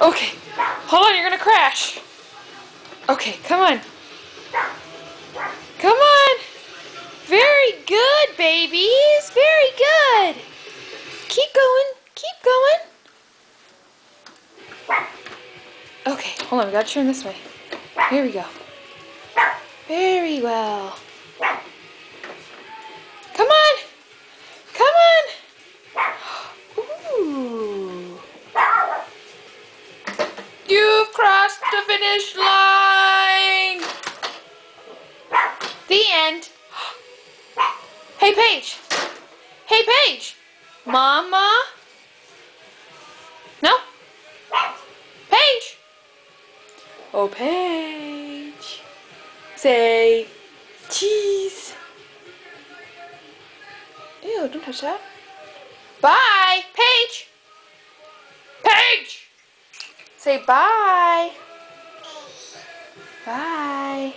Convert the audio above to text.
Okay, hold on, you're gonna crash. Okay, come on. Come on. Very good, babies. Very good. Keep going. Keep going. Okay, hold on, we gotta turn this way. Here we go. Very well. Come on. Come on. Ooh. You've crossed the finish line. The end. Hey, Paige. Hey, Paige. Mama? No? Paige. Oh, Paige. Say cheese. Ew, don't touch that. Bye, Paige. Paige. Say bye. Bye.